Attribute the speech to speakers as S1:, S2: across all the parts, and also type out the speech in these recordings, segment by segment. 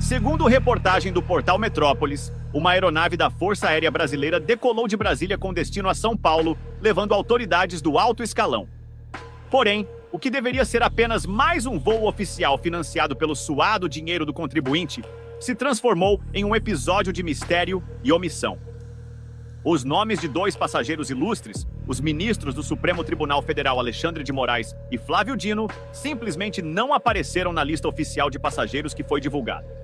S1: Segundo reportagem do portal Metrópolis, uma aeronave da Força Aérea Brasileira decolou de Brasília com destino a São Paulo, levando autoridades do alto escalão. Porém, o que deveria ser apenas mais um voo oficial financiado pelo suado dinheiro do contribuinte, se transformou em um episódio de mistério e omissão. Os nomes de dois passageiros ilustres, os ministros do Supremo Tribunal Federal Alexandre de Moraes e Flávio Dino, simplesmente não apareceram na lista oficial de passageiros que foi divulgada.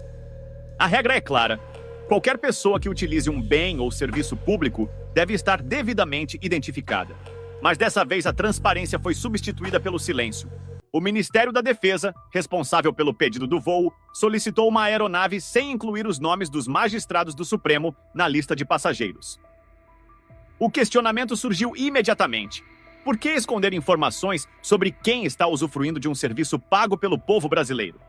S1: A regra é clara: qualquer pessoa que utilize um bem ou serviço público deve estar devidamente identificada. Mas dessa vez a transparência foi substituída pelo silêncio. O Ministério da Defesa, responsável pelo pedido do voo, solicitou uma aeronave sem incluir os nomes dos magistrados do Supremo na lista de passageiros. O questionamento surgiu imediatamente. Por que esconder informações sobre quem está usufruindo de um serviço pago pelo povo brasileiro?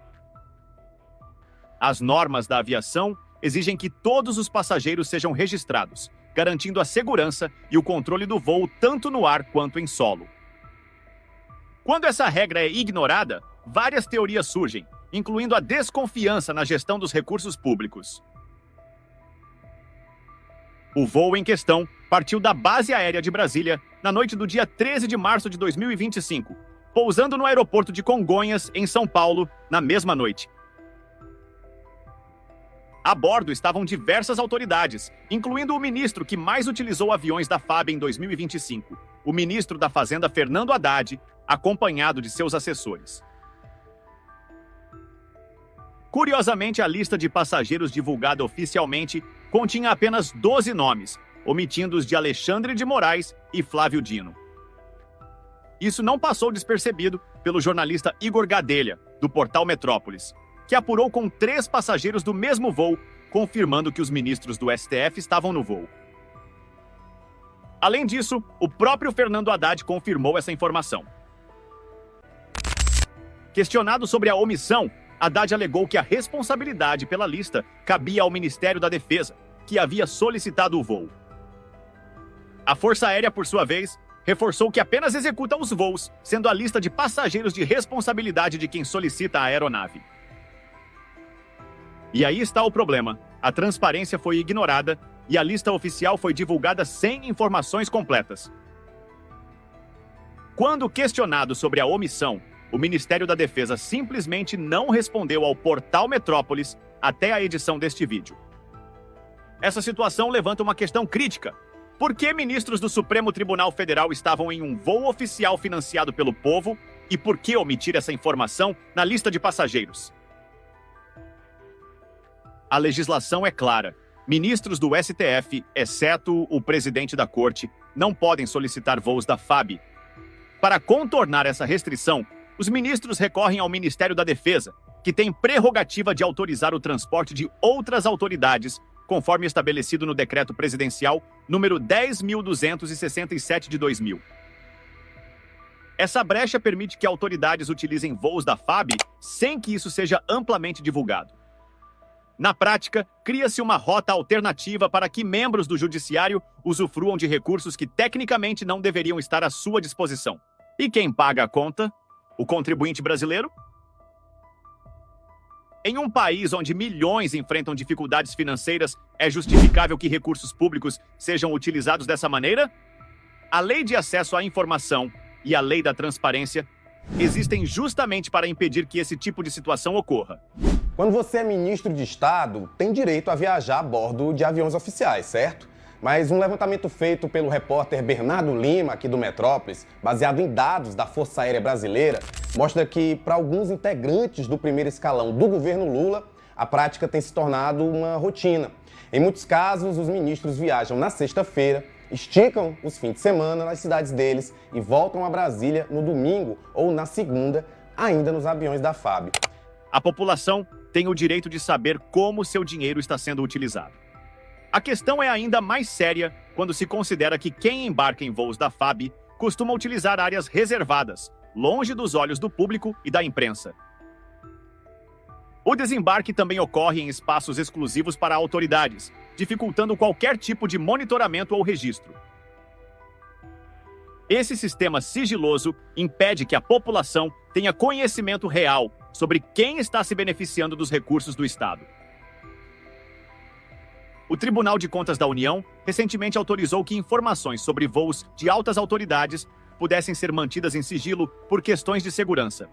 S1: As normas da aviação exigem que todos os passageiros sejam registrados, garantindo a segurança e o controle do voo tanto no ar quanto em solo. Quando essa regra é ignorada, várias teorias surgem, incluindo a desconfiança na gestão dos recursos públicos. O voo em questão partiu da Base Aérea de Brasília na noite do dia 13 de março de 2025, pousando no aeroporto de Congonhas, em São Paulo, na mesma noite. A bordo estavam diversas autoridades, incluindo o ministro que mais utilizou aviões da FAB em 2025, o ministro da Fazenda Fernando Haddad, acompanhado de seus assessores. Curiosamente, a lista de passageiros divulgada oficialmente continha apenas 12 nomes, omitindo os de Alexandre de Moraes e Flávio Dino. Isso não passou despercebido pelo jornalista Igor Gadelha, do portal Metrópolis, que apurou com 3 passageiros do mesmo voo, confirmando que os ministros do STF estavam no voo. Além disso, o próprio Fernando Haddad confirmou essa informação. Questionado sobre a omissão, Haddad alegou que a responsabilidade pela lista cabia ao Ministério da Defesa, que havia solicitado o voo. A Força Aérea, por sua vez, reforçou que apenas executa os voos, sendo a lista de passageiros de responsabilidade de quem solicita a aeronave. E aí está o problema: a transparência foi ignorada e a lista oficial foi divulgada sem informações completas. Quando questionado sobre a omissão, o Ministério da Defesa simplesmente não respondeu ao portal Metrópolis até a edição deste vídeo. Essa situação levanta uma questão crítica. Por que ministros do Supremo Tribunal Federal estavam em um voo oficial financiado pelo povo e por que omitir essa informação na lista de passageiros? A legislação é clara. Ministros do STF, exceto o presidente da corte, não podem solicitar voos da FAB. Para contornar essa restrição, os ministros recorrem ao Ministério da Defesa, que tem prerrogativa de autorizar o transporte de outras autoridades, conforme estabelecido no Decreto Presidencial número 10.267 de 2000. Essa brecha permite que autoridades utilizem voos da FAB sem que isso seja amplamente divulgado. Na prática, cria-se uma rota alternativa para que membros do judiciário usufruam de recursos que tecnicamente não deveriam estar à sua disposição. E quem paga a conta? O contribuinte brasileiro? Em um país onde milhões enfrentam dificuldades financeiras, é justificável que recursos públicos sejam utilizados dessa maneira? A Lei de Acesso à Informação e a Lei da Transparência existem justamente para impedir que esse tipo de situação ocorra.
S2: Quando você é ministro de Estado, tem direito a viajar a bordo de aviões oficiais, certo? Mas um levantamento feito pelo repórter Bernardo Lima, aqui do Metrópolis, baseado em dados da Força Aérea Brasileira, mostra que, para alguns integrantes do primeiro escalão do governo Lula, a prática tem se tornado uma rotina. Em muitos casos, os ministros viajam na sexta-feira, esticam os fins de semana nas cidades deles e voltam a Brasília no domingo ou na segunda, ainda nos aviões da FAB.
S1: A população tem o direito de saber como seu dinheiro está sendo utilizado. A questão é ainda mais séria quando se considera que quem embarca em voos da FAB costuma utilizar áreas reservadas, longe dos olhos do público e da imprensa. O desembarque também ocorre em espaços exclusivos para autoridades, dificultando qualquer tipo de monitoramento ou registro. Esse sistema sigiloso impede que a população tenha conhecimento real sobre quem está se beneficiando dos recursos do Estado. O Tribunal de Contas da União recentemente autorizou que informações sobre voos de altas autoridades pudessem ser mantidas em sigilo por questões de segurança.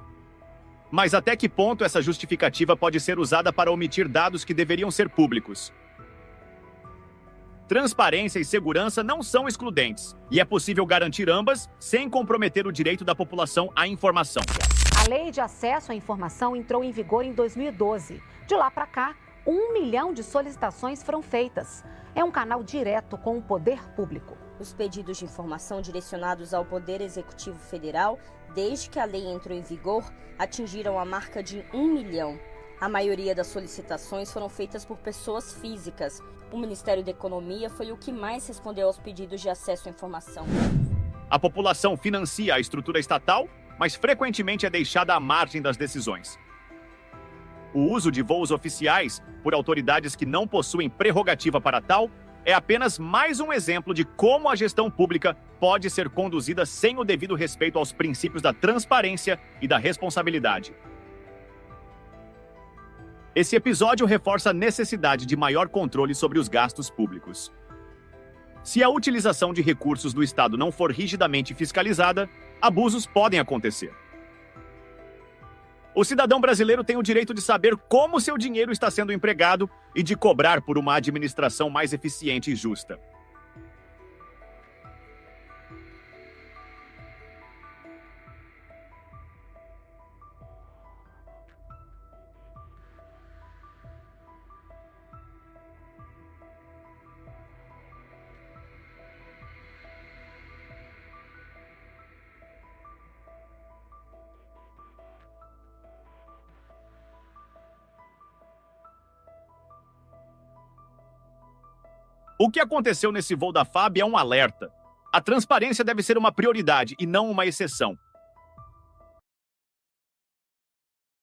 S1: Mas até que ponto essa justificativa pode ser usada para omitir dados que deveriam ser públicos? Transparência e segurança não são excludentes, e é possível garantir ambas sem comprometer o direito da população à informação.
S3: A Lei de Acesso à Informação entrou em vigor em 2012. De lá para cá, 1 milhão de solicitações foram feitas. É um canal direto com o poder público.
S4: Os pedidos de informação direcionados ao Poder Executivo Federal, desde que a lei entrou em vigor, atingiram a marca de 1 milhão. A maioria das solicitações foram feitas por pessoas físicas. O Ministério da Economia foi o que mais respondeu aos pedidos de acesso à informação.
S1: A população financia a estrutura estatal, mas frequentemente é deixada à margem das decisões. O uso de voos oficiais por autoridades que não possuem prerrogativa para tal é apenas mais um exemplo de como a gestão pública pode ser conduzida sem o devido respeito aos princípios da transparência e da responsabilidade. Esse episódio reforça a necessidade de maior controle sobre os gastos públicos. Se a utilização de recursos do Estado não for rigidamente fiscalizada, abusos podem acontecer. O cidadão brasileiro tem o direito de saber como seu dinheiro está sendo empregado e de cobrar por uma administração mais eficiente e justa. O que aconteceu nesse voo da FAB é um alerta. A transparência deve ser uma prioridade e não uma exceção.